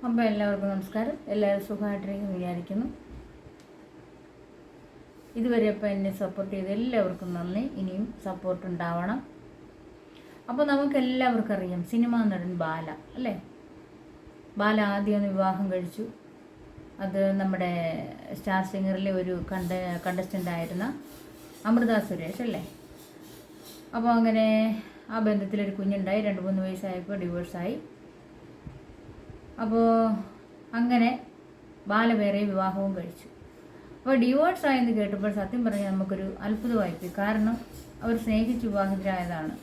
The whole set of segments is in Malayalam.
അപ്പോൾ എല്ലാവർക്കും നമസ്കാരം. എല്ലാവരും സുഖമായിട്ടിരിക്കുന്നു വിചാരിക്കുന്നു. ഇതുവരെ ഇപ്പോൾ എന്നെ സപ്പോർട്ട് ചെയ്ത് എല്ലാവർക്കും നന്ദി. ഇനിയും സപ്പോർട്ട് ഉണ്ടാവണം. അപ്പോൾ നമുക്കെല്ലാവർക്കും അറിയാം സിനിമാ നടൻ ബാല അല്ലേ. ബാല ആദ്യം ഒന്ന് വിവാഹം കഴിച്ചു. അത് നമ്മുടെ സ്റ്റാർ സിംഗറിലെ ഒരു കണ്ടസ്റ്റൻ്റ് ആയിരുന്ന അമൃത സുരേഷ് അല്ലേ. അപ്പോൾ അങ്ങനെ ആ ബന്ധത്തിലൊരു കുഞ്ഞുണ്ടായി. 2-3 വയസ്സായപ്പോൾ ഡിവോഴ്സായി. അപ്പോൾ അങ്ങനെ ബാല വേറെ വിവാഹവും കഴിച്ചു. അപ്പോൾ ഡിവോഴ്സായെന്ന് കേട്ടപ്പോൾ സത്യം പറഞ്ഞാൽ നമുക്കൊരു അത്ഭുതമായിപ്പോയി. കാരണം അവർ സ്നേഹിച്ച് വിവാഹിതരായതാണ്.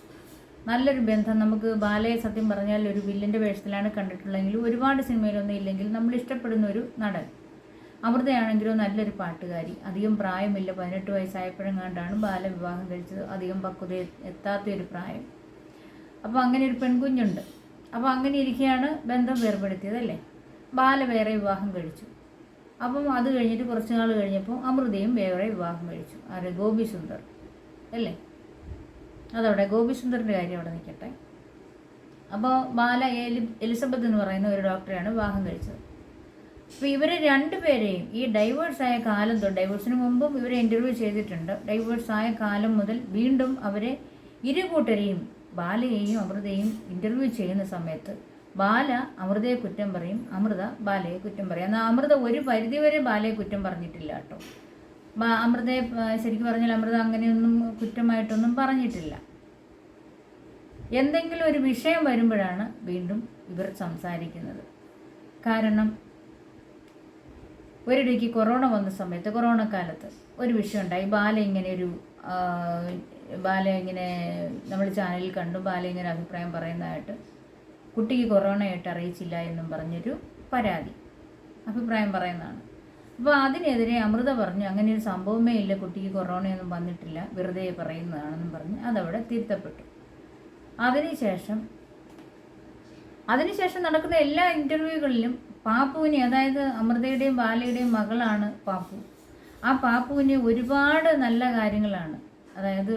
നല്ലൊരു ബന്ധം. നമുക്ക് ബാലയെ സത്യം പറഞ്ഞാൽ ഒരു വില്ലൻ്റെ വേഷത്തിലാണ് കണ്ടിട്ടുള്ളതെങ്കിലും ഒരുപാട് സിനിമയിലൊന്നും ഇല്ലെങ്കിൽ നമ്മൾ ഇഷ്ടപ്പെടുന്ന ഒരു നടൻ. അമൃതയാണെങ്കിലും നല്ലൊരു പാട്ടുകാരി. അധികം പ്രായമില്ല, 18 വയസ്സായപ്പോഴെങ്ങാണ്ടാണ് ബാല വിവാഹം കഴിച്ചത്. അധികം പക്വത എത്താത്തൊരു പ്രായം. അപ്പോൾ അങ്ങനെ ഒരു പെൺകുഞ്ഞുണ്ട്. അപ്പോൾ അങ്ങനെ ഇരിക്കുകയാണ് ബന്ധം വേർപെടുത്തിയതല്ലേ. ബാല വേറെ വിവാഹം കഴിച്ചു. അപ്പം അത് കഴിഞ്ഞിട്ട് കുറച്ച് നാൾ കഴിഞ്ഞപ്പോൾ അമൃതയും വേറെ വിവാഹം കഴിച്ചു. ആര്? ഗോപി സുന്ദർ അല്ലേ. അതവിടെ ഗോപി സുന്ദറിൻ്റെ കാര്യം അവിടെ നിൽക്കട്ടെ. അപ്പോൾ ബാല എലിസബത്ത് എന്ന് പറയുന്ന ഒരു ഡോക്ടറെയാണ് വിവാഹം കഴിച്ചത്. അപ്പോൾ ഇവരെ രണ്ടുപേരെയും ഈ ഡൈവേഴ്സായ കാലം തൊട്ട്, ഡൈവേഴ്സിന് മുമ്പും ഇവരെ ഇൻ്റർവ്യൂ ചെയ്തിട്ടുണ്ട്. ഡൈവേഴ്സായ കാലം മുതൽ വീണ്ടും അവരെ ഇരുകൂട്ടരെയും ബാലയെയും അമൃതയെയും ഇൻ്റർവ്യൂ ചെയ്യുന്ന സമയത്ത് ബാല അമൃതയെ കുറ്റം പറയും, അമൃത ബാലയെ കുറ്റം പറയും. എന്നാൽ അമൃത ഒരു പരിധിവരെ ബാലയെ കുറ്റം പറഞ്ഞിട്ടില്ല കേട്ടോ. അമൃതയെ ശരിക്കും പറഞ്ഞാൽ അമൃത അങ്ങനെയൊന്നും കുറ്റമായിട്ടൊന്നും പറഞ്ഞിട്ടില്ല. എന്തെങ്കിലും ഒരു വിഷയം വരുമ്പോഴാണ് വീണ്ടും ഇവർ സംസാരിക്കുന്നത്. കാരണം ഒരിടയ്ക്ക് കൊറോണ വന്ന സമയത്ത്, കൊറോണ കാലത്ത് ഒരു വിഷയം ഉണ്ടായി. ബാല ഇങ്ങനെ നമ്മൾ ചാനലിൽ കണ്ടു. ബാല ഇങ്ങനെ അഭിപ്രായം പറയുന്നതായിട്ട്, കുട്ടിക്ക് കൊറോണയായിട്ട് അറിയിച്ചില്ല എന്നും പറഞ്ഞൊരു പരാതി, അഭിപ്രായം പറയുന്നതാണ്. അപ്പോൾ അതിനെതിരെ അമൃത പറഞ്ഞു അങ്ങനെ ഒരു സംഭവമേ ഇല്ല, കുട്ടിക്ക് കൊറോണയൊന്നും വന്നിട്ടില്ല, വെറുതെ പറയുന്നതാണെന്നും പറഞ്ഞ് അതവിടെ തിരുത്തപ്പെട്ടു. അതിനുശേഷം നടക്കുന്ന എല്ലാ ഇൻ്റർവ്യൂകളിലും പാപ്പുവിനെ, അതായത് അമൃതയുടെയും ബാലയുടെയും മകളാണ് പാപ്പു. ആ പാപ്പുവിന് ഒരുപാട് നല്ല കാര്യങ്ങളാണ് അതായത്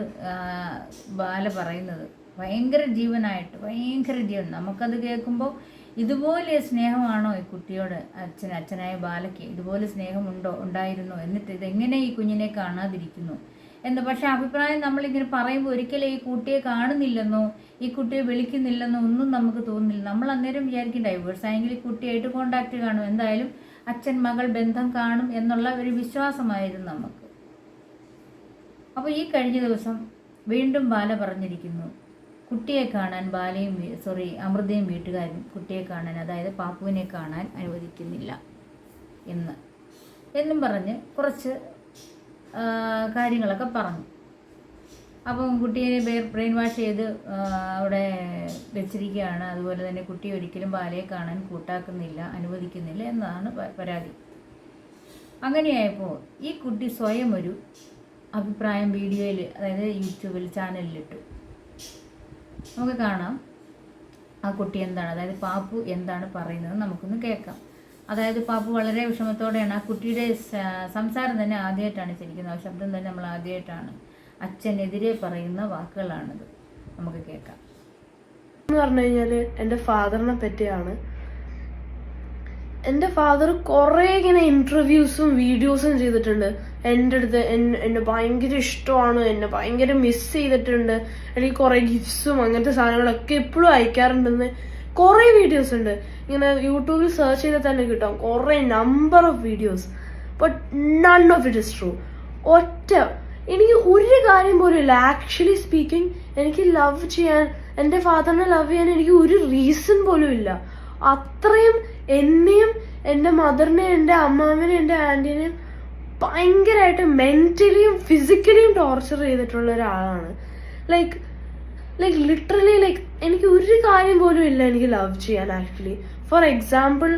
ബാല പറയുന്നത്. ഭയങ്കര ജീവനായിട്ട്, ഭയങ്കര ജീവൻ. നമുക്കത് കേൾക്കുമ്പോൾ ഇതുപോലെ സ്നേഹമാണോ ഈ കുട്ടിയോട് അച്ഛനായ ബാലയ്ക്ക് ഇതുപോലെ ഉണ്ടായിരുന്നോ, എന്നിട്ട് ഇതെങ്ങനെ ഈ കുഞ്ഞിനെ കാണാതിരിക്കുന്നു എന്ന്. പക്ഷേ അഭിപ്രായം നമ്മളിങ്ങനെ പറയുമ്പോൾ ഒരിക്കലും ഈ കുട്ടിയെ കാണുന്നില്ലെന്നോ ഈ കുട്ടിയെ വിളിക്കുന്നില്ലെന്നോ ഒന്നും നമുക്ക് തോന്നുന്നില്ല. നമ്മൾ അന്നേരം വിചാരിക്കും ഡൈവേഴ്സ് ആയെങ്കിൽ ഈ കുട്ടിയായിട്ട് കോണ്ടാക്ട് കാണും, എന്തായാലും അച്ഛൻ മകൾ ബന്ധം കാണും എന്നുള്ള ഒരു വിശ്വാസമായിരുന്നു നമുക്ക്. അപ്പോൾ ഈ കഴിഞ്ഞ ദിവസം വീണ്ടും ബാല പറഞ്ഞിരിക്കുന്നു, കുട്ടിയെ കാണാൻ അമൃതയും വീട്ടുകാരും കുട്ടിയെ കാണാൻ, അതായത് പാപ്പുവിനെ കാണാൻ അനുവദിക്കുന്നില്ല എന്നും പറഞ്ഞ് കുറച്ച് കാര്യങ്ങളൊക്കെ പറഞ്ഞു. അപ്പം കുട്ടിയെ ബ്രെയിൻ വാഷ് ചെയ്ത് അവിടെ വെച്ചിരിക്കുകയാണ്. അതുപോലെ തന്നെ കുട്ടി ഒരിക്കലും ബാലയെ കാണാൻ കൂട്ടാക്കുന്നില്ല, അനുവദിക്കുന്നില്ല എന്നതാണ് പരാതി. അങ്ങനെയായപ്പോൾ ഈ കുട്ടി സ്വയം ഒരു അഭിപ്രായം വീഡിയോയിൽ, അതായത് യൂട്യൂബിൽ ചാനലിലിട്ടു. നമുക്ക് കാണാം ആ കുട്ടി എന്താണ്, അതായത് പാപ്പു എന്താണ് പറയുന്നത് നമുക്കൊന്ന് കേൾക്കാം. അതായത് പാപ്പു വളരെ വിഷമത്തോടെയാണ്, ആ കുട്ടിയുടെ സംസാരം തന്നെ ആദ്യമായിട്ടാണ് ശരിക്കുന്നത്, ആ ശബ്ദം തന്നെ നമ്മൾ ആദ്യമായിട്ടാണ്. അച്ഛനെതിരെ പറയുന്ന വാക്കുകളാണിത്, നമുക്ക് കേൾക്കാം. എന്ന് പറഞ്ഞു കഴിഞ്ഞാൽ എൻ്റെ ഫാദറിനെ പറ്റിയാണ്. എൻ്റെ ഫാദർ കുറേ ഇങ്ങനെ ഇൻ്റർവ്യൂസും വീഡിയോസും ചെയ്തിട്ടുണ്ട്. എൻ്റെ അടുത്ത് എന്നെ ഭയങ്കര ഇഷ്ടമാണ്, എന്നെ ഭയങ്കര മിസ് ചെയ്തിട്ടുണ്ട്, എനിക്ക് കുറേ ഗിഫ്റ്റ്സും അങ്ങനത്തെ സാധനങ്ങളൊക്കെ എപ്പോഴും അയക്കാറുണ്ടെന്ന് കുറേ വീഡിയോസ് ഉണ്ട്. ഇങ്ങനെ യൂട്യൂബിൽ സെർച്ച് ചെയ്താൽ തന്നെ കിട്ടാം കുറേ number of videos. But none of it is true. എനിക്ക് ഒരു കാര്യം പോലും ഇല്ല. ആക്ച്വലി സ്പീക്കിംഗ്, എനിക്ക് ലവ് ചെയ്യാൻ, എൻ്റെ ഫാദറിനെ ലവ് ചെയ്യാൻ എനിക്ക് ഒരു റീസൺ പോലും ഇല്ല. അത്രയും എന്നെയും എൻ്റെ മദറിനെയും എൻ്റെ അമ്മാവിനെയും എൻ്റെ ആൻറ്റീനെയും ഭയങ്കരമായിട്ട് മെന്റലിയും ഫിസിക്കലിയും ടോർച്ചർ ചെയ്തിട്ടുള്ള ഒരാളാണ്. ലൈക്ക് ലിറ്ററലി എനിക്ക് ഒരു കാര്യം പോലും ഇല്ല എനിക്ക് ലവ് ചെയ്യാൻ. ആക്ച്വലി ഫോർ എക്സാമ്പിൾ,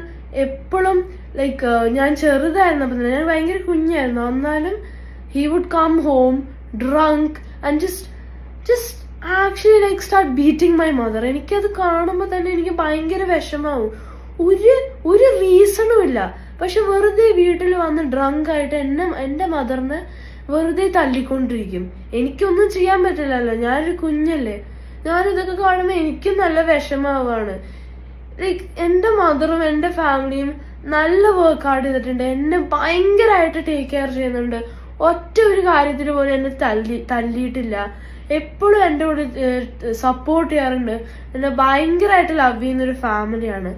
എപ്പോഴും ഞാൻ ചെറുതായിരുന്നപ്പോൾ, ഞാൻ ഭയങ്കര കുഞ്ഞായിരുന്നു, എന്നാലും he would come home drunk and just actually start beating my mother. എനിക്കത് കാണുമ്പോൾ തന്നെ എനിക്ക് ഭയങ്കര വിഷമാവും. ഒരു റീസണും ഇല്ല. പക്ഷെ വെറുതെ വീട്ടിൽ വന്ന് ഡ്രങ്ക് ആയിട്ട് എൻ്റെ മദറിനെ വെറുതെ തല്ലിക്കൊണ്ടിരിക്കും. എനിക്കൊന്നും ചെയ്യാൻ പറ്റില്ലല്ലോ, ഞാനൊരു കുഞ്ഞല്ലേ. ഞാനിതൊക്കെ കാണുമ്പോൾ എനിക്കും നല്ല വിഷമാവാണ്. ലൈക്ക് എൻ്റെ മദറും എൻ്റെ ഫാമിലിയും നല്ല വർക്ക് ഔട്ട് ചെയ്തിട്ടുണ്ട്. എന്നെ ഭയങ്കരമായിട്ട് ടേക്ക് കെയർ ചെയ്യുന്നുണ്ട്. ഒറ്റ ഒരു കാര്യത്തിന് പോലും എന്നെ തല്ലിയിട്ടില്ല. എപ്പോഴും എൻ്റെ കൂടെ സപ്പോർട്ട് ചെയ്യാറുണ്ട്. എന്നെ ഭയങ്കരമായിട്ട് ലവ് ചെയ്യുന്നൊരു ഫാമിലിയാണ്.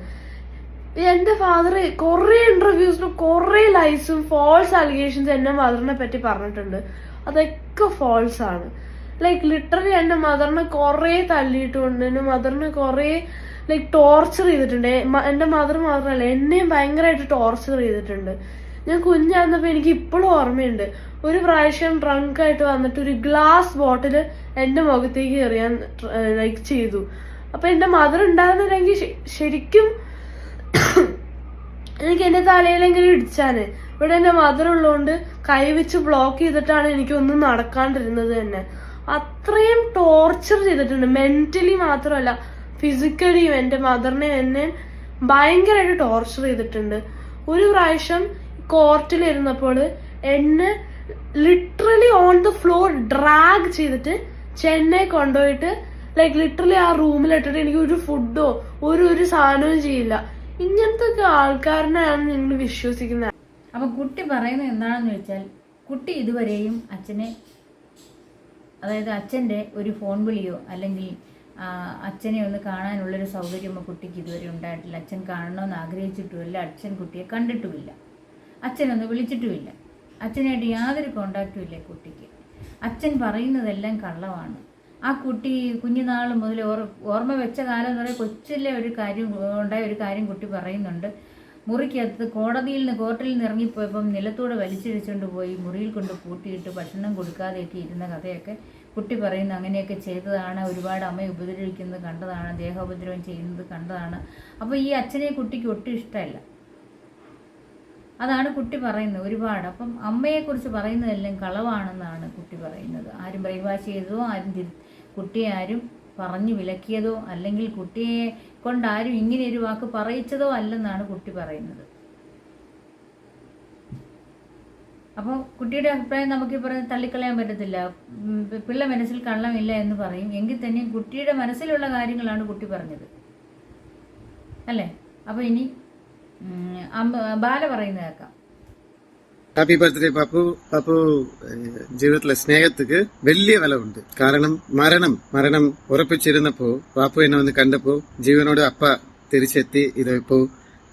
എന്റെ ഫാദർ കുറെ ഇന്റർവ്യൂസിലും കുറെ ലൈസും ഫോൾസ് അലിഗേഷൻസ് എന്റെ മദറിനെ പറ്റി പറഞ്ഞിട്ടുണ്ട്. അതൊക്കെ ഫോൾസ് ആണ്. ലൈക്ക് ലിറ്ററലി എന്റെ മദറിനെ കുറെ തല്ലിയിട്ടുണ്ട്. എന്റെ മദറിനെ കുറെ ലൈക്ക് ടോർച്ചർ ചെയ്തിട്ടുണ്ട്. എന്റെ മദർ മാത്രമല്ല, എന്നെയും ഭയങ്കരമായിട്ട് ടോർച്ചർ ചെയ്തിട്ടുണ്ട്. ഞാൻ കുഞ്ഞായിരുന്നപ്പോ എനിക്ക് ഇപ്പോഴും ഓർമ്മയുണ്ട്. ഒരു പ്രാവശ്യം ഡ്രങ്ക് ആയിട്ട് വന്നിട്ട് ഒരു ഗ്ലാസ് ബോട്ടില് എന്റെ മുഖത്തേക്ക് എറിയാൻ ലൈക്ക് ചെയ്തു. അപ്പൊ എന്റെ മദർ ഉണ്ടായിരുന്നില്ലെങ്കിൽ ശരിക്കും എനിക്ക് എന്റെ തലയിലെങ്കിലും ഇടിച്ചാന്. ഇവിടെ എന്റെ മദർ ഉള്ളതുകൊണ്ട് കൈവച്ച് ബ്ലോക്ക് ചെയ്തിട്ടാണ് എനിക്കൊന്നും നടക്കാണ്ടിരുന്നത് തന്നെ. അത്രയും ടോർച്ചർ ചെയ്തിട്ടുണ്ട്. മെന്റലി മാത്രമല്ല, ഫിസിക്കലിയും എന്റെ മദറിനെ എന്നെ ഭയങ്കരമായിട്ട് ടോർച്ചർ ചെയ്തിട്ടുണ്ട്. ഒരു പ്രാവശ്യം കോർട്ടിലിരുന്നപ്പോൾ എന്നെ literally on the floor drag ചെയ്തിട്ട് ചെന്നൈ കൊണ്ടുപോയിട്ട് ലൈക്ക് ലിറ്ററലി ആ റൂമിലിട്ടിട്ട് എനിക്ക് ഒരു ഫുഡോ ഒരു സാധനവും ചെയ്യില്ല. ഇങ്ങനത്തെ ഒക്കെ ആൾക്കാരനെയാണ് നിങ്ങൾ വിശ്വസിക്കുന്നത്. അപ്പൊ കുട്ടി പറയുന്നത് എന്താണെന്ന് വെച്ചാൽ, കുട്ടി ഇതുവരെയും അച്ഛനെ, അതായത് അച്ഛൻ്റെ ഒരു ഫോൺ വിളിയോ അല്ലെങ്കിൽ അച്ഛനെ ഒന്ന് കാണാനുള്ളൊരു സൗകര്യമോ കുട്ടിക്ക് ഇതുവരെ ഉണ്ടായിട്ടില്ല. അച്ഛൻ കാണണമെന്ന് ആഗ്രഹിച്ചിട്ടുമില്ല. അച്ഛൻ കുട്ടിയെ കണ്ടിട്ടുമില്ല. അച്ഛനൊന്ന് വിളിച്ചിട്ടുമില്ല. അച്ഛനായിട്ട് യാതൊരു കോണ്ടാക്റ്റും ഇല്ല കുട്ടിക്ക്. അച്ഛൻ പറയുന്നതെല്ലാം കള്ളമാണ്. ആ കുട്ടി കുഞ്ഞുനാൾ മുതൽ ഓർമ്മ വെച്ച കാലം എന്ന് പറയുന്നത് കൊച്ചിലെ ഒരു കാര്യം ഉണ്ടായ ഒരു കാര്യം കുട്ടി പറയുന്നുണ്ട്. മുറിക്കകത്ത് കോർട്ടിൽ നിന്ന് ഇറങ്ങിപ്പോയപ്പം നിലത്തൂടെ വലിച്ചിടിച്ചുകൊണ്ട് പോയി മുറിയിൽ കൊണ്ട് പൂട്ടിയിട്ട് ഭക്ഷണം കൊടുക്കാതെയൊക്കെ ഇരുന്ന കഥയൊക്കെ കുട്ടി പറയുന്നു. അങ്ങനെയൊക്കെ ചെയ്തതാണ്. ഒരുപാട് അമ്മയെ ഉപദ്രവിക്കുന്നത് കണ്ടതാണ്. ദേഹോപദ്രവം ചെയ്യുന്നത് കണ്ടതാണ്. അപ്പോൾ ഈ അച്ഛനെ കുട്ടിക്ക് ഒട്ടും ഇഷ്ടമല്ല. അതാണ് കുട്ടി പറയുന്നത് ഒരുപാട്. അപ്പം അമ്മയെക്കുറിച്ച് പറയുന്നതെല്ലാം കളവാണെന്നാണ് കുട്ടി പറയുന്നത്. ആരും ബ്രെയിൻ വാഷ് ചെയ്തതോ കുട്ടിയെ ആരും പറഞ്ഞു വിലക്കിയതോ അല്ലെങ്കിൽ കുട്ടിയെ കൊണ്ടാരും ഇങ്ങനെ ഒരു വാക്ക് പറയിച്ചതോ അല്ലെന്നാണ് കുട്ടി പറയുന്നത്. അപ്പോൾ കുട്ടിയുടെ അഭിപ്രായം നമുക്ക് പറഞ്ഞ് തള്ളിക്കളയാൻ പറ്റത്തില്ല. പിള്ള മനസ്സിൽ കള്ളമില്ല എന്ന് പറയും. എങ്കിൽ തന്നെയും കുട്ടിയുടെ മനസ്സിലുള്ള കാര്യങ്ങളാണ് കുട്ടി പറഞ്ഞത്, അല്ലേ? അപ്പോൾ ഇനി ബാല പറയുന്നത് കേൾക്കാം. Happy birthday Pappu. പാപ്പു ജീവിതത്തിലെ സ്നേഹത്തിക്ക് വലിയ വില ഉണ്ട്. കാരണം മരണം ഉറപ്പിച്ചിരുന്നപ്പോ പാപ്പു എന്നെ വന്ന് കണ്ടപ്പോ ജീവനോട് അപ്പ തിരിച്ചെത്തി. ഇതിപ്പോ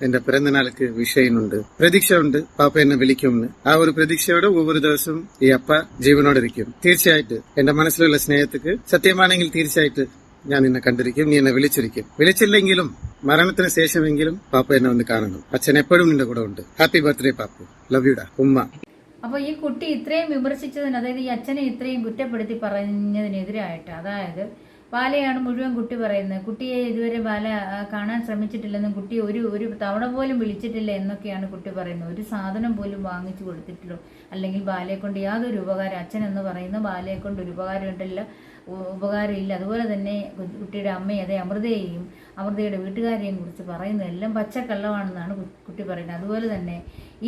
എന്റെ പിറന്നാൾക്ക് വിഷയമുണ്ട്, പ്രതീക്ഷ ഉണ്ട് പാപ്പ എന്നെ വിളിക്കുമെന്ന്. ആ ഒരു പ്രതീക്ഷയോടെ ഒവ്വൊരു ദിവസവും ഈ അപ്പ ജീവനോടിരിക്കും. തീർച്ചയായിട്ടും എന്റെ മനസ്സിലുള്ള സ്നേഹത്തിക്ക് സത്യമാണെങ്കിൽ തീർച്ചയായിട്ടും ഞാൻ നിന്നെ കണ്ടിരിക്കും, നീ എന്നെ വിളിച്ചിരിക്കും. വിളിച്ചില്ലെങ്കിലും മരണത്തിന് ശേഷമെങ്കിലും പാപ്പ എന്നെ വന്ന് കാണണം. അച്ഛൻ എപ്പോഴും നിന്റെ കൂടെ ഉണ്ട്. ഹാപ്പി ബർത്ത്ഡേ പാപ്പു, ലവ് യുടാ ഉമ്മ. അപ്പൊ ഈ കുട്ടി ഇത്രയും വിമർശിച്ചതിന്, അതായത് ഈ അച്ഛനെ ഇത്രയും കുറ്റപ്പെടുത്തി പറഞ്ഞതിനെതിരായിട്ട്, അതായത് ബാലയാണ് മുഴുവൻ കുട്ടി പറയുന്നത്. കുട്ടിയെ ഇതുവരെ ബാല കാണാൻ ശ്രമിച്ചിട്ടില്ലെന്നും കുട്ടി ഒരു തവണ പോലും വിളിച്ചിട്ടില്ല എന്നൊക്കെയാണ് കുട്ടി പറയുന്നത്. ഒരു സാധനം പോലും വാങ്ങിച്ചു കൊടുത്തിട്ടില്ലോ, അല്ലെങ്കിൽ ബാലയെ കൊണ്ട് യാതൊരു ഉപകാരം, അച്ഛൻ എന്ന് പറയുന്ന ബാലയെ കൊണ്ട് ഒരു ഉപകാരമില്ല. അതുപോലെ തന്നെ കുട്ടിയുടെ അമ്മയെ, അതേ അമൃതയുടെ വീട്ടുകാരെയും കുറിച്ച് പറയുന്നതെല്ലാം പച്ചക്കള്ളമാണെന്നാണ് കുട്ടി പറയുന്നത്. അതുപോലെ തന്നെ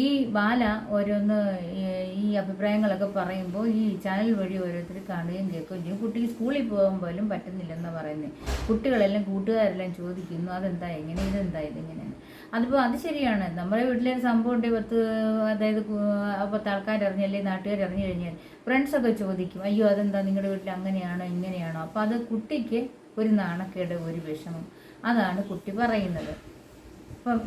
ഈ ബാല ഓരോന്ന് ഈ അഭിപ്രായങ്ങളൊക്കെ പറയുമ്പോൾ ഈ ചാനൽ വഴി ഓരോരുത്തർ കാണുകയും കേൾക്കുകയും ചെയ്യും. കുട്ടിക്ക് സ്കൂളിൽ പോകാൻ പോലും പറ്റുന്നില്ലെന്നാണ് പറയുന്നത്. കുട്ടികളെല്ലാം കൂട്ടുകാരെല്ലാം ചോദിക്കുന്നു, അതെന്താ എങ്ങനെ, ഇതെന്താ ഇതിങ്ങനെയാണ്. അതിപ്പോൾ അത് ശരിയാണ്. നമ്മുടെ വീട്ടിലെ ഒരു സംഭവം ഉണ്ട്, 10 ആൾക്കാരറിഞ്ഞല്ലേ, നാട്ടുകാരറിഞ്ഞു കഴിഞ്ഞാൽ ഫ്രണ്ട്സൊക്കെ ചോദിക്കും, അയ്യോ അതെന്താ നിങ്ങളുടെ വീട്ടിൽ അങ്ങനെയാണോ ഇങ്ങനെയാണോ. അപ്പോൾ അത് കുട്ടിക്ക് ഒരു നാണക്കേട്, ഒരു വിഷമം, അതാണ് കുട്ടി പറയുന്നത്. അപ്പം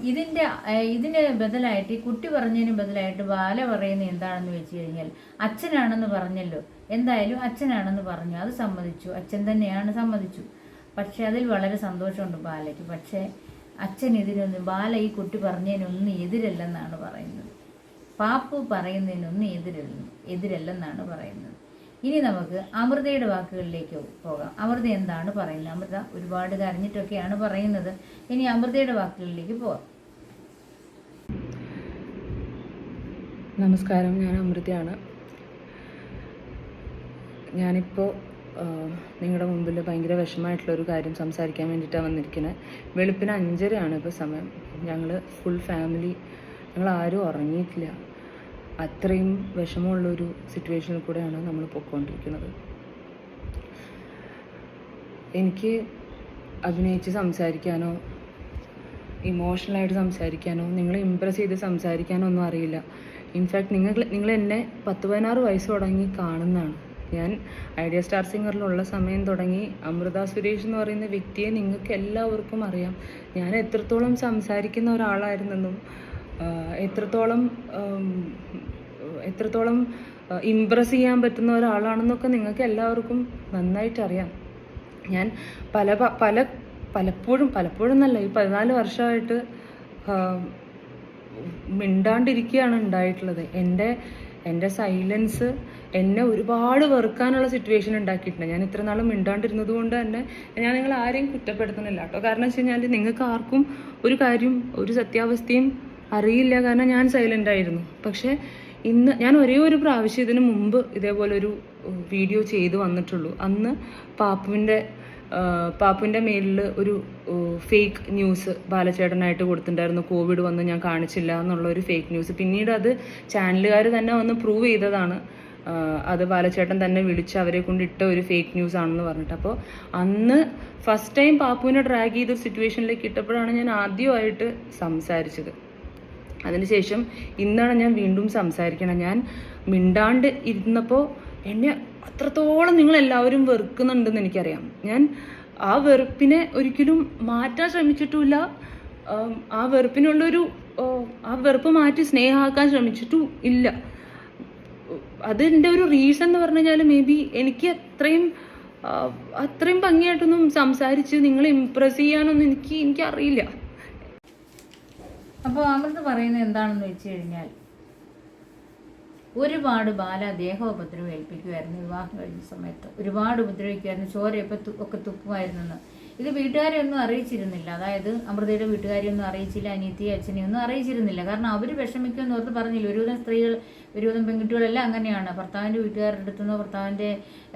ഇതിന് ബദലായിട്ട്, ഈ കുട്ടി പറഞ്ഞതിന് ബദലായിട്ട് ബാല പറയുന്നത് എന്താണെന്ന് വെച്ച് കഴിഞ്ഞാൽ, അച്ഛനാണെന്ന് പറഞ്ഞല്ലോ, എന്തായാലും അച്ഛനാണെന്ന് പറഞ്ഞു, അത് സമ്മതിച്ചു, അച്ഛൻ തന്നെയാണ് സമ്മതിച്ചു. പക്ഷെ അതിൽ വളരെ സന്തോഷമുണ്ട് ബാലയ്ക്ക്. പക്ഷേ അച്ഛൻ ഇതിനൊന്നും, ബാല ഈ കുട്ടി പറഞ്ഞതിനൊന്നും എതിരല്ലെന്നാണ് പറയുന്നത്. പാപ്പു പറയുന്നതിനൊന്നും എതിരല്ലെന്നാണ് പറയുന്നത്. ഇനി നമുക്ക് അമൃതയുടെ വാക്കുകളിലേക്ക് പോകാം. അമൃത എന്താണ് പറയുന്നത്? അമൃത ഒരുപാട് കരഞ്ഞിട്ടൊക്കെയാണ് പറയുന്നത്. ഇനി അമൃതയുടെ വാക്കുകളിലേക്ക് പോകാം. നമസ്കാരം, ഞാൻ അമൃതയാണ്. ഞാനിപ്പോൾ നിങ്ങളുടെ മുമ്പിൽ ഭയങ്കര വിഷമമായിട്ടുള്ളൊരു കാര്യം സംസാരിക്കാൻ വേണ്ടിയിട്ടാണ് വന്നിരിക്കുന്നത്. വെളുപ്പിന് 5:30 ഇപ്പോൾ സമയം. ഞങ്ങൾ ഫുൾ ഫാമിലി, ഞങ്ങൾ ആരും ഉറങ്ങിയിട്ടില്ല. അത്രയും വിഷമമുള്ളൊരു സിറ്റുവേഷനിൽ കൂടെയാണ് നമ്മൾ പോയിക്കൊണ്ടിരിക്കുന്നത്. എനിക്ക് അഭിനയിച്ച് സംസാരിക്കാനോ ഇമോഷണലായിട്ട് സംസാരിക്കാനോ നിങ്ങളെ ഇമ്പ്രസ് ചെയ്ത് സംസാരിക്കാനോ ഒന്നും അറിയില്ല. ഇൻഫാക്ട് നിങ്ങൾ എന്നെ 10-16 വയസ്സ് തുടങ്ങി കാണുന്നതാണ്. ഞാൻ ഐഡിയ സ്റ്റാർ സിംഗറിലുള്ള സമയം തുടങ്ങി അമൃത സുരേഷ് എന്ന് പറയുന്ന വ്യക്തിയെ നിങ്ങൾക്ക് എല്ലാവർക്കും അറിയാം. ഞാൻ എത്രത്തോളം സംസാരിക്കുന്ന ഒരാളായിരുന്നെന്നും എത്രത്തോളം ഇമ്പ്രസ് ചെയ്യാൻ പറ്റുന്ന ഒരാളാണെന്നൊക്കെ നിങ്ങൾക്ക് എല്ലാവർക്കും നന്നായിട്ട് അറിയാം. ഞാൻ പലപ്പോഴും എന്നല്ല, ഈ 14 വർഷമായിട്ട് മിണ്ടാണ്ടിരിക്കുകയാണ് ഉണ്ടായിട്ടുള്ളത്. എൻ്റെ സൈലൻസ് എന്നെ ഒരുപാട് വെറുക്കാനുള്ള സിറ്റുവേഷൻ ഉണ്ടാക്കിയിട്ടുണ്ട്. ഞാൻ ഇത്ര നാളും മിണ്ടാണ്ടിരുന്നത് കൊണ്ട് തന്നെ ഞാൻ നിങ്ങൾ ആരെയും കുറ്റപ്പെടുത്തുന്നില്ല കേട്ടോ. കാരണം വെച്ച് കഴിഞ്ഞാൽ നിങ്ങൾക്ക് ആർക്കും ഒരു കാര്യം, ഒരു സത്യാവസ്ഥയും അറിയില്ല. കാരണം ഞാൻ സൈലൻ്റ് ആയിരുന്നു. പക്ഷേ ഇന്ന് ഞാൻ ഒരേ ഒരു പ്രാവശ്യം ഇതിനു മുമ്പ് ഇതേപോലെ ഒരു വീഡിയോ ചെയ്ത് വന്നിട്ടുള്ളൂ. അന്ന് പാപ്പുവിൻ്റെ മേലിൽ ഒരു ഫേക്ക് ന്യൂസ് ബാലചേട്ടനായിട്ട് കൊടുത്തിട്ടുണ്ടായിരുന്നു. കോവിഡ് വന്ന് ഞാൻ കാണിച്ചില്ല എന്നുള്ള ഒരു ഫേക്ക് ന്യൂസ്. പിന്നീട് അത് ചാനലുകാർ തന്നെ വന്ന് പ്രൂവ് ചെയ്തതാണ്. അത് ബാലചേട്ടൻ തന്നെ വിളിച്ച് അവരെ കൊണ്ട് ഇട്ട ഒരു ഫേക്ക് ന്യൂസ് ആണെന്ന് പറഞ്ഞിട്ട്. അപ്പോൾ അന്ന് ഫസ്റ്റ് ടൈം പാപ്പുവിനെ ഡ്രാഗ് ചെയ്തൊരു സിറ്റുവേഷനിലേക്ക് ഇട്ടപ്പോഴാണ് ഞാൻ ആദ്യമായിട്ട് സംസാരിച്ചത്. അതിനുശേഷം ഇന്നാണ് ഞാൻ വീണ്ടും സംസാരിക്കണം. ഞാൻ മിണ്ടാണ്ട് ഇരുന്നപ്പോൾ എന്നെ അത്രത്തോളം നിങ്ങളെല്ലാവരും വെറുക്കുന്നുണ്ടെന്ന് എനിക്കറിയാം. ഞാൻ ആ വെറുപ്പിനെ ഒരിക്കലും മാറ്റാൻ ശ്രമിച്ചിട്ടുമില്ല. ആ വെറുപ്പ് മാറ്റി സ്നേഹമാക്കാൻ ശ്രമിച്ചിട്ടും ഇല്ല. അതിൻ്റെ ഒരു റീസൺ എന്ന് പറഞ്ഞു കഴിഞ്ഞാൽ മേ ബി എനിക്ക് അത്രയും ഭംഗിയായിട്ടൊന്നും സംസാരിച്ച് നിങ്ങളെ ഇമ്പ്രസ് ചെയ്യാനൊന്നും എനിക്കറിയില്ല. അപ്പോൾ അമൃത പറയുന്നത് എന്താണെന്ന് വെച്ച് കഴിഞ്ഞാൽ, ഒരുപാട് ബാല ദേഹോപദ്രവം ഏൽപ്പിക്കുമായിരുന്നു വിവാഹം കഴിഞ്ഞ സമയത്ത്. ഒരുപാട് ഉപദ്രവിക്കുമായിരുന്നു, ചോരയൊക്കെ തുപ്പുമായിരുന്നെന്ന്. ഇത് വീട്ടുകാരെ ഒന്നും അറിയിച്ചിരുന്നില്ല. അതായത് അമൃതയുടെ വീട്ടുകാരെയൊന്നും അറിയിച്ചില്ല, അനിയത്തി അച്ഛനെയൊന്നും അറിയിച്ചിരുന്നില്ല. കാരണം അവർ വിഷമിക്കുമെന്ന് ഓർത്ത് പറഞ്ഞില്ല. ഒരുവിധം പെൺകുട്ടികളെല്ലാം അങ്ങനെയാണ്. ഭർത്താവിൻ്റെ വീട്ടുകാരുടെ അടുത്തുനിന്നോ ഭർത്താവിൻ്റെ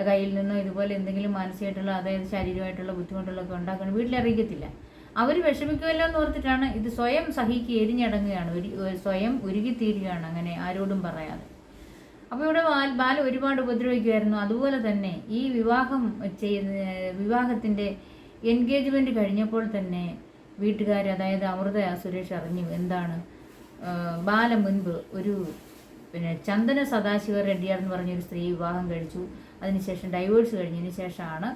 കയ്യിൽ നിന്നോ ഇതുപോലെ എന്തെങ്കിലും മാനസികമായിട്ടുള്ള, അതായത് ശാരീരികമായിട്ടുള്ള ബുദ്ധിമുട്ടുകളൊക്കെ ഉണ്ടാക്കണം വീട്ടിലറിയിക്കത്തില്ല. അവർ വിഷമിക്കുമല്ലോ എന്ന് ഓർത്തിട്ടാണ് ഇത് സ്വയം സഹിക്ക് എരിഞ്ഞടങ്ങുകയാണ്, സ്വയം ഉരുകിത്തീരുകയാണ്, അങ്ങനെ ആരോടും പറയാതെ. അപ്പോൾ ഇവിടെ ബാല ഒരുപാട് ഉപദ്രവിക്കുമായിരുന്നു. അതുപോലെ തന്നെ ഈ വിവാഹത്തിൻ്റെ എൻഗേജ്മെൻറ്റ് കഴിഞ്ഞപ്പോൾ തന്നെ വീട്ടുകാർ, അതായത് അമൃത സുരേഷ് അറിഞ്ഞു എന്താണ് ബാല മുൻപ് ഒരു ചന്ദന സദാശിവ റെഡ്ഡിയാർ എന്ന് പറഞ്ഞൊരു സ്ത്രീ വിവാഹം കഴിച്ചു. അതിനുശേഷം ഡൈവേഴ്സ് കഴിഞ്ഞതിന് ശേഷമാണ്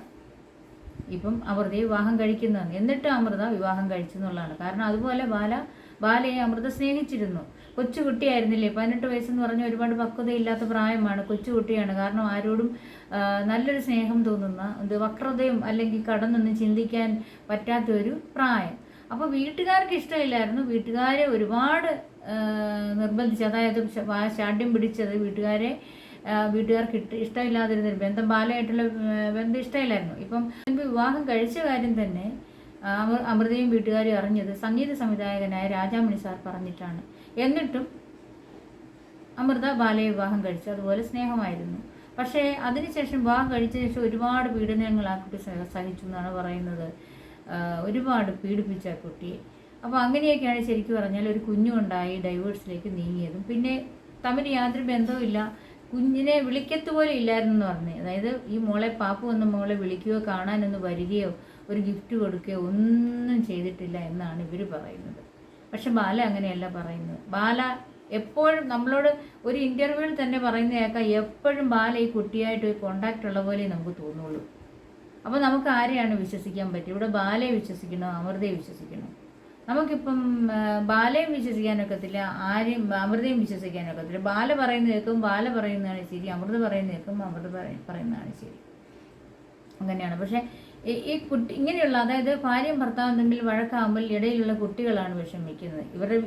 ഇപ്പം അമൃതയെ വിവാഹം കഴിക്കുന്നതെന്ന്. എന്നിട്ട് അമൃത വിവാഹം കഴിച്ചു എന്നുള്ളതാണ്. കാരണം അതുപോലെ ബാലയെ അമൃത സ്നേഹിച്ചിരുന്നു. കൊച്ചുകുട്ടിയായിരുന്നില്ലേ, 18 വയസ്സെന്ന് പറഞ്ഞാൽ ഒരുപാട് പക്വതയില്ലാത്ത പ്രായമാണ്, കൊച്ചുകുട്ടിയാണ്. കാരണം ആരോടും നല്ലൊരു സ്നേഹം തോന്നുന്ന, വക്രതയും അല്ലെങ്കിൽ കടന്നൊന്നും ചിന്തിക്കാൻ പറ്റാത്ത ഒരു പ്രായം. അപ്പോൾ വീട്ടുകാർക്ക് ഇഷ്ടമില്ലായിരുന്നു. വീട്ടുകാരെ ഒരുപാട് നിർബന്ധിച്ച്, അതായത് ശാഠ്യം പിടിച്ചത് വീട്ടുകാർക്ക് ഇഷ്ടമില്ലാതിരുന്നൊരു ബന്ധം, ബാലയായിട്ടുള്ള ബന്ധം ഇഷ്ടമില്ലായിരുന്നു. ഇപ്പം വിവാഹം കഴിച്ച കാര്യം തന്നെ അമൃതയും വീട്ടുകാരും അറിഞ്ഞത് സംഗീത സംവിധായകനായ രാജാമണി സാർ പറഞ്ഞിട്ടാണ്. എന്നിട്ടും അമൃത ബാലയെ വിവാഹം കഴിച്ചു. അതുപോലെ സ്നേഹമായിരുന്നു. പക്ഷേ അതിനുശേഷം വിവാഹം കഴിച്ച ശേഷം ഒരുപാട് പീഡനങ്ങൾ ആ കുട്ടി സഹിച്ചു എന്നാണ് പറയുന്നത്. ഒരുപാട് പീഡിപ്പിച്ച ആ കുട്ടിയെ. അപ്പോൾ അങ്ങനെയൊക്കെയാണ് ശരിക്കും പറഞ്ഞാൽ ഒരു കുഞ്ഞുണ്ടായി ഡൈവേഴ്സിലേക്ക് നീങ്ങിയതും. പിന്നെ തമ്മിൽ യാതൊരു ബന്ധവുമില്ല. കുഞ്ഞിനെ വിളിക്കത്തുപോലെ ഇല്ലായിരുന്നു എന്ന് പറഞ്ഞു. അതായത് ഈ പാപ്പു വന്ന മോളെ വിളിക്കുകയോ കാണാനൊന്ന് വരികയോ ഒരു ഗിഫ്റ്റ് കൊടുക്കുകയോ ഒന്നും ചെയ്തിട്ടില്ല എന്നാണ് ഇവർ പറയുന്നത്. പക്ഷെ ബാല അങ്ങനെയല്ല പറയുന്നത്. ബാല എപ്പോഴും നമ്മളോട് ഒരു ഇൻ്റർവ്യൂവിൽ തന്നെ പറയുന്ന കേൾക്കാം, എപ്പോഴും ബാല ഈ കുട്ടിയായിട്ട് ഒരു കോണ്ടാക്റ്റ് ഉള്ള പോലെ നമുക്ക് തോന്നുള്ളൂ. അപ്പോൾ നമുക്ക് ആരെയാണ് വിശ്വസിക്കാൻ പറ്റും? ഇവിടെ ബാലയെ വിശ്വസിക്കണോ അമൃതയെ വിശ്വസിക്കണോ? നമുക്കിപ്പം ബാലയും വിശ്വസിക്കാനൊക്കത്തില്ല, അമൃതയും വിശ്വസിക്കാനൊക്കത്തില്ല. ബാല പറയുന്നത് കേൾക്കും, ബാല പറയുന്നതാണ് ശരി. അമൃത പറയുന്നത് കേൾക്കും, അമൃത പറയുന്നതാണ് ശരി. അങ്ങനെയാണ്. പക്ഷേ ഈ ഇങ്ങനെയുള്ള, അതായത് ഭാര്യയും ഭർത്താവും തമ്മിൽ വഴക്കാകുമ്പോൾ ഇടയിലുള്ള കുട്ടികളാണ് വിഷമിക്കുന്നത്.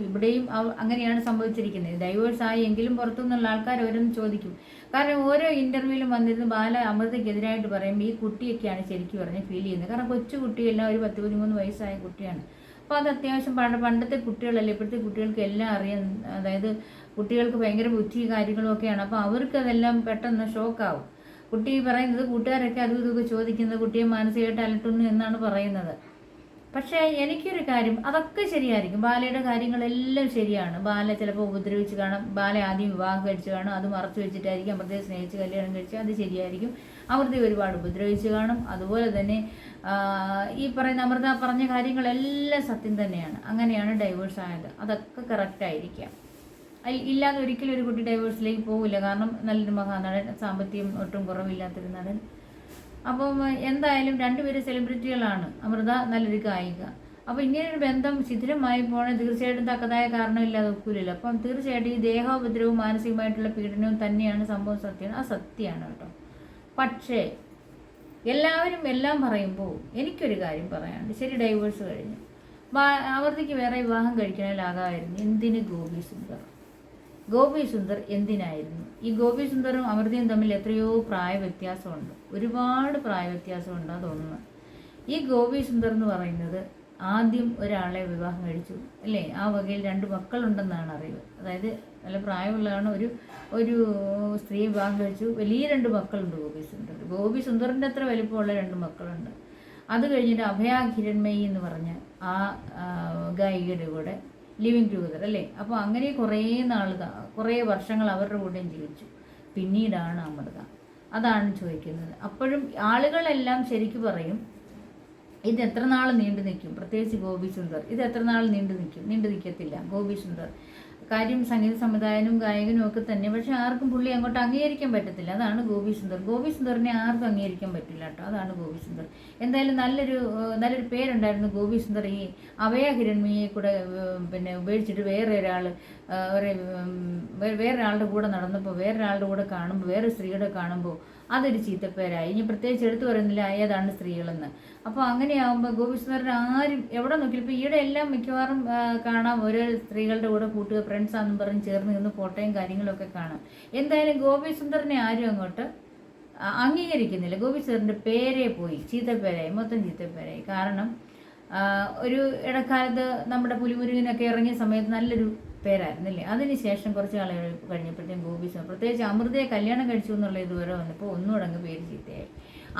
ഇവിടെയും അങ്ങനെയാണ് സംഭവിച്ചിരിക്കുന്നത്. ഡൈവേഴ്സ് ആയെങ്കിലും പുറത്തുനിന്നുള്ള ആൾക്കാർ ഓരോന്ന് ചോദിക്കും. കാരണം ഓരോ ഇൻ്റർവ്യൂവിലും വന്നിരുന്ന് ബാല അമൃതയ്ക്കെതിരായിട്ട് പറയുമ്പോൾ ഈ കുട്ടിയൊക്കെയാണ് ശരിക്കും പറഞ്ഞ് ഫീൽ ചെയ്യുന്നത്. കാരണം കൊച്ചു കുട്ടിയെല്ലാം ഒരു 10-13 വയസ്സായ കുട്ടിയാണ്. അപ്പോൾ അത് അത്യാവശ്യം പണ്ടത്തെ കുട്ടികളല്ലേ, ഇപ്പോഴത്തെ കുട്ടികൾക്ക് എല്ലാം അറിയാം. അതായത് കുട്ടികൾക്ക് ഭയങ്കര ബുദ്ധി കാര്യങ്ങളും ഒക്കെയാണ്. അപ്പോൾ അവർക്കതെല്ലാം പെട്ടെന്ന് ഷോക്കാവും. കുട്ടി പറയുന്നത് കൂട്ടുകാരൊക്കെ അതും ഇതൊക്കെ ചോദിക്കുന്നത് കുട്ടിയെ മാനസികമായിട്ട് അലട്ടുന്നു എന്നാണ് പറയുന്നത്. പക്ഷേ എനിക്കൊരു കാര്യം, അതൊക്കെ ശരിയായിരിക്കും, ബാലയുടെ കാര്യങ്ങളെല്ലാം ശരിയാണ്. ബാല ചിലപ്പോൾ ഉപദ്രവിച്ച് കാണാം, ബാല ആദ്യം വിവാഹം കഴിച്ച് കാണും, അത് മറച്ചു വെച്ചിട്ടായിരിക്കും അമൃതയെ സ്നേഹിച്ച് കല്യാണം കഴിച്ച്, അത് ശരിയായിരിക്കും. അമൃതയെ ഒരുപാട് ഉപദ്രവിച്ച് കാണും. അതുപോലെ തന്നെ ഈ പറയുന്ന അമൃത പറഞ്ഞ കാര്യങ്ങളെല്ലാം സത്യം തന്നെയാണ്. അങ്ങനെയാണ് ഡൈവേഴ്സ് ആയത്. അതൊക്കെ കറക്റ്റായിരിക്കാം. ഇല്ലാതെ ഒരിക്കലും ഒരു കുട്ടി ഡൈവേഴ്സിലേക്ക് പോകില്ല. കാരണം നല്ലൊരു മഹാനടൻ, സാമ്പത്തികം ഒട്ടും കുറവില്ലാത്തൊരു നടൻ. അപ്പം എന്തായാലും രണ്ടുപേരും സെലിബ്രിറ്റികളാണ്. അമൃത നല്ലൊരു ഗായിക. അപ്പോൾ ഇങ്ങനെയൊരു ബന്ധം ശിഥിലമായി പോകണേ തീർച്ചയായിട്ടും തക്കതായ കാരണമില്ലാതെ ഒക്കില്ലല്ലോ. അപ്പം തീർച്ചയായിട്ടും ഈ ദേഹോപദ്രവവും മാനസികമായിട്ടുള്ള പീഡനവും തന്നെയാണ് സംഭവം. സത്യമാണ്, ആ സത്യമാണ് കേട്ടോ. പക്ഷേ എല്ലാവരും എല്ലാം പറയുമ്പോൾ എനിക്കൊരു കാര്യം പറയാനുണ്ട്. ശരി, ഡൈവേഴ്സ് കഴിഞ്ഞു, അമൃതയ്ക്ക് വേറെ വിവാഹം കഴിക്കണേലാകാമായിരുന്നു. എന്തിന് ഗോപി സുന്ദർ എന്തിനായിരുന്നു? ഈ ഗോപി സുന്ദറും അമൃതയും തമ്മിൽ എത്രയോ പ്രായ വ്യത്യാസമുണ്ട്, ഒരുപാട് പ്രായ വ്യത്യാസമുണ്ട്. അതൊന്ന്. ഈ ഗോപി സുന്ദർ എന്ന് പറയുന്നത് ആദ്യം ഒരാളെ വിവാഹം കഴിച്ചു അല്ലേ, ആ വകയിൽ 2 മക്കളുണ്ടെന്നാണ് അറിവ്. അതായത് നല്ല പ്രായമുള്ളതാണ്. ഒരു സ്ത്രീ വിവാഹം കഴിച്ചു, വലിയ 2 മക്കളുണ്ട് ഗോപി സുന്ദറിൻ്റെ അത്ര വലിപ്പമുള്ള 2 മക്കളുണ്ട്. അത് കഴിഞ്ഞിട്ട് അഭയ ഹിരൺമയി എന്ന് പറഞ്ഞ ആ ഗായികയുടെ കൂടെ ലിവിങ് ടുഗദർ അല്ലേ. അപ്പോൾ അങ്ങനെ കുറേ വർഷങ്ങൾ അവരുടെ കൂടെയും ജീവിച്ചു. പിന്നീടാണ് അമൃത. അതാണ് ചോദിക്കുന്നത്. അപ്പോഴും ആളുകളെല്ലാം ശരിക്കും പറയും, ഇത് എത്ര നാൾ നീണ്ടു നിൽക്കും, പ്രത്യേകിച്ച് ഗോപി സുന്ദർ. ഇത് എത്ര നാൾ നീണ്ടു നിൽക്കത്തില്ല ഗോപി സുന്ദർ. കാര്യം സംഗീത സംവിധായകനും ഗായകനും ഒക്കെ തന്നെ. പക്ഷെ ആർക്കും പുള്ളി അങ്ങോട്ട് അംഗീകരിക്കാൻ പറ്റത്തില്ല. അതാണ് ഗോപി സുന്ദറിനെ ആർക്കും അംഗീകരിക്കാൻ പറ്റില്ല കേട്ടോ. അതാണ് ഗോപി സുന്ദർ. എന്തായാലും നല്ലൊരു പേരുണ്ടായിരുന്നു ഗോപി സുന്ദർ. ഈ അഭയ ഹിരൺമയെ കൂടെ പിന്നെ ഉപേക്ഷിച്ചിട്ട് വേറൊരാളുടെ കൂടെ നടന്നപ്പോൾ, വേറൊരാളുടെ കൂടെ കാണുമ്പോൾ, വേറെ സ്ത്രീയുടെ കാണുമ്പോൾ അതൊരു ചീത്തപ്പേരായി. ഇനി പ്രത്യേകിച്ച് എടുത്തു പറയുന്നില്ല ഏതാണ് സ്ത്രീകളെന്ന്. അപ്പോൾ അങ്ങനെയാകുമ്പോൾ ഗോപി സുന്ദറിനെ ആരും എവിടെ നോക്കിയാലും, ഇപ്പോൾ ഈയിടെ എല്ലാം മിക്കവാറും കാണാം, ഓരോ സ്ത്രീകളുടെ കൂടെ കൂട്ടുക, ഫ്രണ്ട്സാണെന്നും പറഞ്ഞ് ചേർന്ന് നിന്ന് ഫോട്ടോയും കാര്യങ്ങളൊക്കെ കാണാം. എന്തായാലും ഗോപി സുന്ദറിനെ ആരും അങ്ങോട്ട് അംഗീകരിക്കുന്നില്ല. ഗോപി സുന്ദറിൻ്റെ പേരേ പോയി, ചീത്തപ്പേരായി, മൊത്തം ചീത്തപ്പേരായി. കാരണം ഒരു ഇടക്കാലത്ത് നമ്മുടെ പുലിമുരുകനൊക്കെ ഇറങ്ങിയ സമയത്ത് നല്ലൊരു പേരായിരുന്നില്ലേ. അതിനുശേഷം കുറച്ച് നാളുകൾ കഴിഞ്ഞപ്പോഴത്തേക്കും ഗോപി സുന്ദർ, പ്രത്യേകിച്ച് അമൃതയെ കല്യാണം കഴിച്ചു എന്നുള്ള ഇതുവരെ വന്നപ്പോൾ ഒന്നുകൂടെ അങ്ങ് പേര് ചീത്തയായി.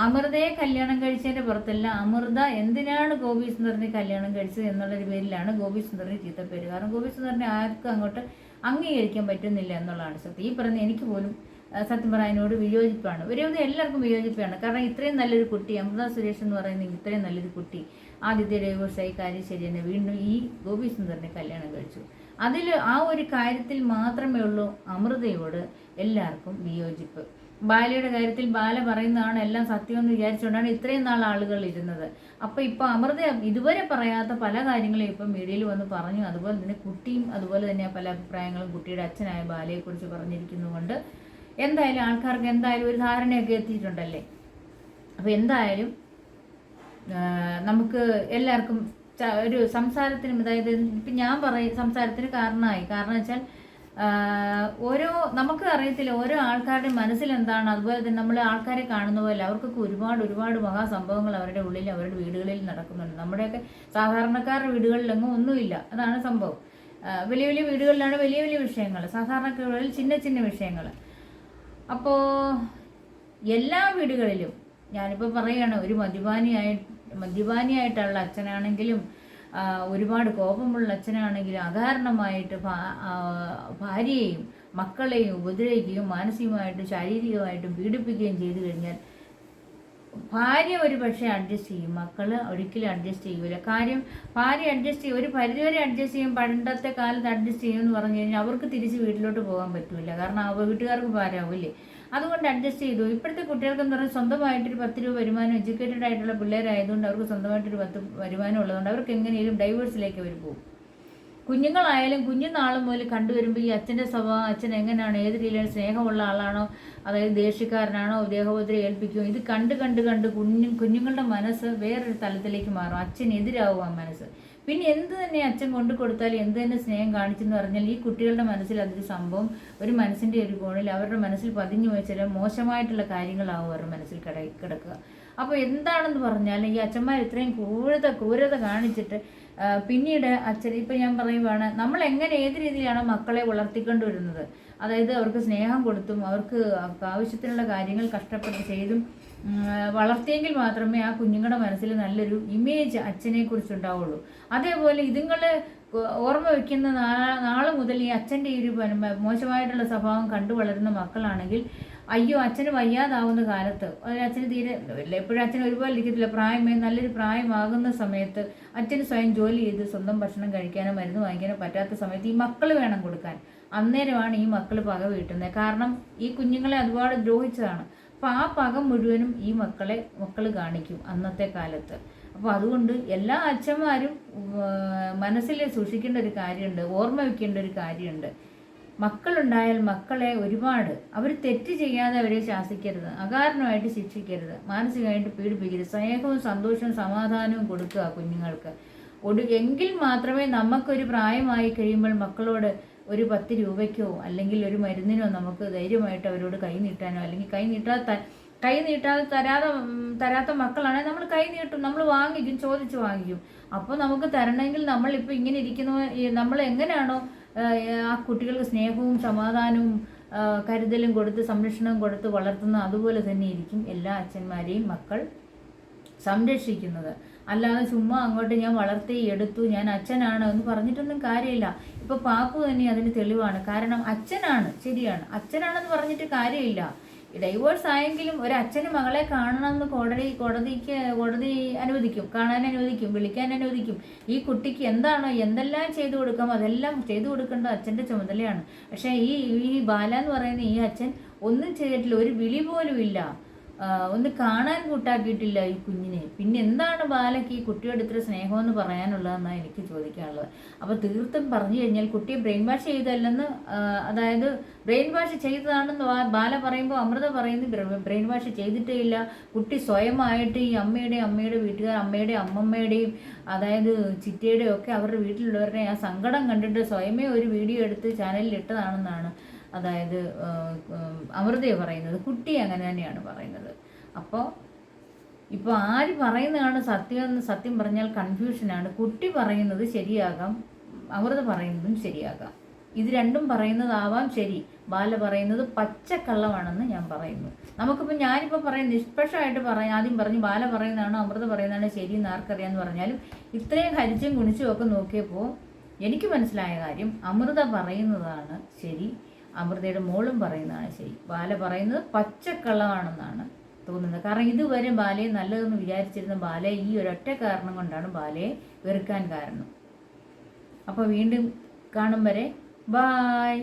അമൃതയെ കല്യാണം കഴിച്ചതിൻ്റെ പുറത്തല്ല, അമൃത എന്തിനാണ് ഗോപി സുന്ദറിനെ കല്യാണം കഴിച്ചത് എന്നുള്ളൊരു പേരിലാണ് ഗോപി സുന്ദറിന് ചീത്തപ്പേര്. കാരണം ഗോപി സുന്ദറിനെ ആർക്കും അങ്ങോട്ട് അംഗീകരിക്കാൻ പറ്റുന്നില്ല എന്നുള്ളതാണ് സത്യം. ഈ പറഞ്ഞ എനിക്ക് പോലും സത്യം പറയാനോട് വിയോജിപ്പാണ്. ഒരുവിധം എല്ലാവർക്കും വിയോജിപ്പാണ്. കാരണം ഇത്രയും നല്ലൊരു കുട്ടി, അമൃത സുരേഷ് എന്ന് പറയുന്നത് ഇത്രയും നല്ലൊരു കുട്ടി, ആദ്യത്തെ ഡൈവേഴ്സായി, കാര്യം ശരി തന്നെ, വീണ്ടും ഈ ഗോപി സുന്ദറിനെ കല്യാണം കഴിച്ചു. അതിൽ ആ ഒരു കാര്യത്തിൽ മാത്രമേ ഉള്ളൂ അമൃതയോട് എല്ലാവർക്കും വിയോജിപ്പ്. ബാലയുടെ കാര്യത്തിൽ ബാല പറയുന്നതാണ് എല്ലാം സത്യമെന്ന് വിചാരിച്ചുകൊണ്ടാണ് ഇത്രയും നാൾ ആളുകൾ ഇരുന്നത്. അപ്പോൾ ഇപ്പോൾ അമൃത ഇതുവരെ പറയാത്ത പല കാര്യങ്ങളും ഇപ്പം മീഡിയയിൽ വന്ന് പറഞ്ഞു. അതുപോലെ തന്നെ കുട്ടിയും അതുപോലെ തന്നെ പല അഭിപ്രായങ്ങളും കുട്ടിയുടെ അച്ഛനായ ബാലയെക്കുറിച്ച് പറഞ്ഞിരിക്കുന്നതുകൊണ്ട് എന്തായാലും ആൾക്കാർക്ക് എന്തായാലും ഒരു ധാരണയൊക്കെ എത്തിയിട്ടുണ്ടല്ലേ. അപ്പോൾ എന്തായാലും നമുക്ക് എല്ലാവർക്കും ഒരു സംസാരത്തിനും, അതായത് ഇപ്പം ഞാൻ സംസാരത്തിന് കാരണം വെച്ചാൽ നമുക്ക് അറിയത്തില്ല ഓരോ ആൾക്കാരുടെ മനസ്സിൽ എന്താണ്. അതുപോലെ തന്നെ നമ്മൾ ആൾക്കാരെ കാണുന്ന പോലെ അവർക്കൊക്കെ ഒരുപാട് മഹാസംഭവങ്ങൾ അവരുടെ ഉള്ളിൽ, അവരുടെ വീടുകളിൽ നടക്കുന്നുണ്ട്. നമ്മുടെയൊക്കെ സാധാരണക്കാരുടെ വീടുകളിലൊന്നും ഒന്നുമില്ല. അതാണ് സംഭവം. വലിയ വലിയ വീടുകളിലാണ് വലിയ വലിയ വിഷയങ്ങൾ, സാധാരണക്കാരിൽ ചിന്ന വിഷയങ്ങൾ. അപ്പോൾ എല്ലാ വീടുകളിലും ഞാനിപ്പോൾ പറയുകയാണ്, ഒരു മദ്യപാനിയായിട്ടുള്ള അച്ഛനാണെങ്കിലും, ഒരുപാട് കോപമുള്ള അച്ഛനാണെങ്കിലും അകാരണമായിട്ട് ഭാര്യയെയും മക്കളെയും ഉപദ്രവിക്കുകയും മാനസികമായിട്ടും ശാരീരികമായിട്ടും പീഡിപ്പിക്കുകയും ചെയ്തു കഴിഞ്ഞാൽ ഭാര്യ ഒരു പക്ഷേ അഡ്ജസ്റ്റ് ചെയ്യും, മക്കൾ ഒരിക്കലും അഡ്ജസ്റ്റ് ചെയ്യൂല. കാര്യം ഭാര്യ അഡ്ജസ്റ്റ് ചെയ്യും, ഒരു പരിധിവരെ അഡ്ജസ്റ്റ് ചെയ്യും. പണ്ടത്തെ കാലത്ത് അഡ്ജസ്റ്റ് ചെയ്യുമെന്ന് പറഞ്ഞു കഴിഞ്ഞാൽ അവർക്ക് തിരിച്ച് വീട്ടിലോട്ട് പോകാൻ പറ്റില്ല. കാരണം വീട്ടുകാർക്ക് ഭാരമാവില്ലേ. അതുകൊണ്ട് അഡ്ജസ്റ്റ് ചെയ്തു. ഇപ്പോഴത്തെ കുട്ടികൾക്കെന്ന് പറഞ്ഞാൽ സ്വന്തമായിട്ടൊരു 10 രൂപ വരുമാനം, എഡ്യൂക്കേറ്റഡ് ആയിട്ടുള്ള പിള്ളേരായതുകൊണ്ട് അവർക്ക് സ്വന്തമായിട്ടൊരു 10 വരുമാനം ഉള്ളതുകൊണ്ട് അവർക്ക് എങ്ങനെയും ഡൈവേഴ്സിലേക്ക് അവർ പോകും. കുഞ്ഞുങ്ങളായാലും കുഞ്ഞുനാൾ മുതൽ കണ്ടുവരുമ്പോൾ ഈ അച്ഛൻ്റെ സ്വഭാവം, അച്ഛൻ എങ്ങനെയാണ്, ഏത് രീതിയിലാണ്, സ്നേഹമുള്ള ആളാണോ, അതായത് ദേഷ്യക്കാരനാണോ, ദേഹോപദ്രവം ഏൽപ്പിക്കുമോ, ഇത് കണ്ട് കുഞ്ഞുങ്ങളുടെ മനസ്സ് വേറൊരു തലത്തിലേക്ക് മാറും. അച്ഛനെതിരാവും ആ മനസ്സ്. പിന്നെ എന്ത് തന്നെ അച്ഛൻ കൊണ്ടു കൊടുത്താലും എന്ത് തന്നെ സ്നേഹം കാണിച്ചെന്ന് പറഞ്ഞാൽ ഈ കുട്ടികളുടെ മനസ്സിൽ അതൊരു സംഭവം, ഒരു മനസ്സിൻ്റെ ഒരു കോണിൽ അവരുടെ മനസ്സിൽ പതിഞ്ഞു വെച്ചാൽ മോശമായിട്ടുള്ള കാര്യങ്ങളാവും അവരുടെ മനസ്സിൽ കിടക്കുക. അപ്പോൾ എന്താണെന്ന് പറഞ്ഞാൽ ഈ അച്ഛന്മാർ ഇത്രയും ക്രൂരത കാണിച്ചിട്ട് പിന്നീട് അച്ഛൻ, ഇപ്പം ഞാൻ പറയുവാണ്, നമ്മൾ എങ്ങനെ ഏത് രീതിയിലാണ് മക്കളെ വളർത്തിക്കൊണ്ടുവരുന്നത്, അതായത് അവർക്ക് സ്നേഹം കൊടുത്തും അവർക്ക് ആവശ്യത്തിനുള്ള കാര്യങ്ങൾ കഷ്ടപ്പെട്ട് ചെയ്തും വളർത്തിയെങ്കിൽ മാത്രമേ ആ കുഞ്ഞുങ്ങളുടെ മനസ്സിൽ നല്ലൊരു ഇമേജ് അച്ഛനെ കുറിച്ചുണ്ടാവുള്ളൂ. അതേപോലെ ഇതുങ്ങളെ ഓർമ്മ വയ്ക്കുന്ന നാളെ മുതൽ ഈ അച്ഛൻ്റെ ഈ ഒരു മോശമായിട്ടുള്ള സ്വഭാവം കണ്ടു വളരുന്ന മക്കളാണെങ്കിൽ അയ്യോ അച്ഛന് വയ്യാതാവുന്ന കാലത്ത് അച്ഛന് തീരെ എപ്പോഴും അച്ഛൻ ഒരുപോലെ ഇരിക്കത്തില്ല, നല്ലൊരു പ്രായമാകുന്ന സമയത്ത് അച്ഛന് സ്വയം ജോലി ചെയ്ത് സ്വന്തം ഭക്ഷണം കഴിക്കാനോ മരുന്ന് വാങ്ങിക്കാനോ പറ്റാത്ത സമയത്ത് ഈ മക്കൾ വേണം കൊടുക്കാൻ. അന്നേരമാണ് ഈ മക്കൾ പക വീട്ടുന്നത്. കാരണം ഈ കുഞ്ഞുങ്ങളെ ഒരുപാട് ദ്രോഹിച്ചതാണ്. അപ്പോൾ ആ പക മുഴുവനും ഈ മക്കൾ കാണിക്കും അന്നത്തെ കാലത്ത്. അപ്പോൾ അതുകൊണ്ട് എല്ലാ അച്ഛന്മാരും മനസ്സിൽ സൂക്ഷിക്കേണ്ട ഒരു കാര്യമുണ്ട്, ഓർമ്മ വയ്ക്കേണ്ട ഒരു കാര്യമുണ്ട്. മക്കളുണ്ടായാൽ മക്കളെ ഒരുപാട് അവർ തെറ്റ് ചെയ്യാതെ അവരെ ശാസിക്കരുത്, അകാരണമായിട്ട് ശിക്ഷിക്കരുത്, മാനസികമായിട്ട് പീഡിപ്പിക്കരുത്. സ്നേഹവും സന്തോഷവും സമാധാനവും കൊടുക്കുക കുഞ്ഞുങ്ങൾക്ക്. എങ്കിൽ മാത്രമേ നമുക്കൊരു പ്രായമായി കഴിയുമ്പോൾ മക്കളോട് ഒരു 10 രൂപയ്ക്കോ അല്ലെങ്കിൽ ഒരു മരുന്നിനോ നമുക്ക് ധൈര്യമായിട്ട് അവരോട് കൈ നീട്ടാനോ, അല്ലെങ്കിൽ കൈ നീട്ടാതെ തരാത്ത മക്കളാണെങ്കിൽ നമ്മൾ കൈ നീട്ടും, നമ്മൾ വാങ്ങിക്കും, ചോദിച്ച് വാങ്ങിക്കും. അപ്പോൾ നമുക്ക് തരണമെങ്കിൽ നമ്മളിപ്പോൾ ഇങ്ങനെ നമ്മൾ എങ്ങനെയാണോ ആ കുട്ടികൾക്ക് സ്നേഹവും സമാധാനവും കരുതലും കൊടുത്ത് സംരക്ഷണവും കൊടുത്ത് വളർത്തുന്നത്, അതുപോലെ തന്നെ ഇരിക്കും എല്ലാ അച്ഛന്മാരെയും മക്കൾ സംരക്ഷിക്കുന്നത്. അല്ലാതെ ചുമ്മാ അങ്ങോട്ട് ഞാൻ വളർത്തി എടുത്തു, ഞാൻ അച്ഛനാണ് എന്ന് പറഞ്ഞിട്ടൊന്നും കാര്യമില്ല. ഇപ്പോൾ പാപ്പു തന്നെ അതിന് തെളിവാണ്. കാരണം അച്ഛനാണ്, ശരിയാണ്, അച്ഛനാണെന്ന് പറഞ്ഞിട്ട് കാര്യമില്ല. ഡൈവേഴ്സ് ആയെങ്കിലും ഒരു അച്ഛന് മകളെ കാണണമെന്ന് കോടതി അനുവദിക്കും, കാണാൻ അനുവദിക്കും, വിളിക്കാൻ അനുവദിക്കും. ഈ കുട്ടിക്ക് എന്തെല്ലാം ചെയ്തു കൊടുക്കാം അതെല്ലാം ചെയ്തു കൊടുക്കേണ്ടത് അച്ഛൻ്റെ ചുമതലയാണ്. പക്ഷേ ഈ ബാല എന്ന് പറയുന്ന ഈ അച്ഛൻ ഒന്നും ചെയ്തിട്ടില്ല, ഒരു വിളി പോലും ഇല്ല, ഒന്ന് കാണാൻ കൂട്ടാക്കിയിട്ടില്ല ഈ കുഞ്ഞിനെ. പിന്നെ എന്താണ് ബാലയ്ക്ക് ഈ കുട്ടിയോട് ഇത്ര സ്നേഹമെന്ന് പറയാനുള്ളതെന്നാണ് എനിക്ക് ചോദിക്കാനുള്ളത്. അപ്പോൾ തീർത്തും പറഞ്ഞു കഴിഞ്ഞാൽ കുട്ടിയെ ബ്രെയിൻ വാഷ് ചെയ്തല്ലെന്ന്, അതായത് ബ്രെയിൻ വാഷ് ചെയ്തതാണെന്ന് ബാല പറയുമ്പോൾ അമൃത പറയുന്നത് ബ്രെയിൻ വാഷ് ചെയ്തിട്ടേ ഇല്ല. കുട്ടി സ്വയമായിട്ട് ഈ അമ്മയുടെ വീട്ടുകാർ, അമ്മയുടെയും അമ്മമ്മയുടെയും അതായത് ചിറ്റയുടെയും ഒക്കെ അവരുടെ വീട്ടിലുള്ളവരുടെ ആ സങ്കടം കണ്ടിട്ട് സ്വയമേ ഒരു വീഡിയോ എടുത്ത് ചാനലിൽ ഇട്ടതാണെന്നാണ് അതായത് അമൃതയെ പറയുന്നത്. കുട്ടി അങ്ങനെ തന്നെയാണ് പറയുന്നത്. ഇപ്പോൾ ആര് പറയുന്നതാണ് സത്യം പറഞ്ഞാൽ കൺഫ്യൂഷനാണ്. കുട്ടി പറയുന്നത് ശരിയാകാം, അമൃത പറയുന്നതും ശരിയാകാം. ഇത് രണ്ടും പറയുന്നതാവാം ശരി, ബാല പറയുന്നത് പച്ചക്കള്ളമാണെന്ന് ഞാൻ പറയുന്നു. ഞാനിപ്പോൾ നിഷ്പക്ഷമായിട്ട് ആദ്യം പറഞ്ഞു ബാല പറയുന്നതാണോ അമൃത പറയുന്നതാണോ ശരിയെന്ന് ആർക്കറിയാമെന്ന് പറഞ്ഞാലും ഇത്രയും ഹരിച്ചും ഗുണിച്ചും ഒക്കെ നോക്കിയപ്പോൾ എനിക്ക് മനസ്സിലായ കാര്യം അമൃത പറയുന്നതാണ് ശരി, അമൃതയുടെ മോളും പറയുന്നതാണ് ശരി, ബാല പറയുന്നത് പച്ചക്കള്ളമാണെന്നാണ് തോന്നുന്നത്. കാരണം ഇതുവരെ ബാലയെ നല്ലതെന്ന് വിചാരിച്ചിരുന്ന ബാലയെ ഈ ഒരൊറ്റ കാരണം കൊണ്ടാണ് ബാലയെ വെറുക്കാൻ കാരണം. അപ്പോൾ വീണ്ടും കാണും വരെ ബായ്.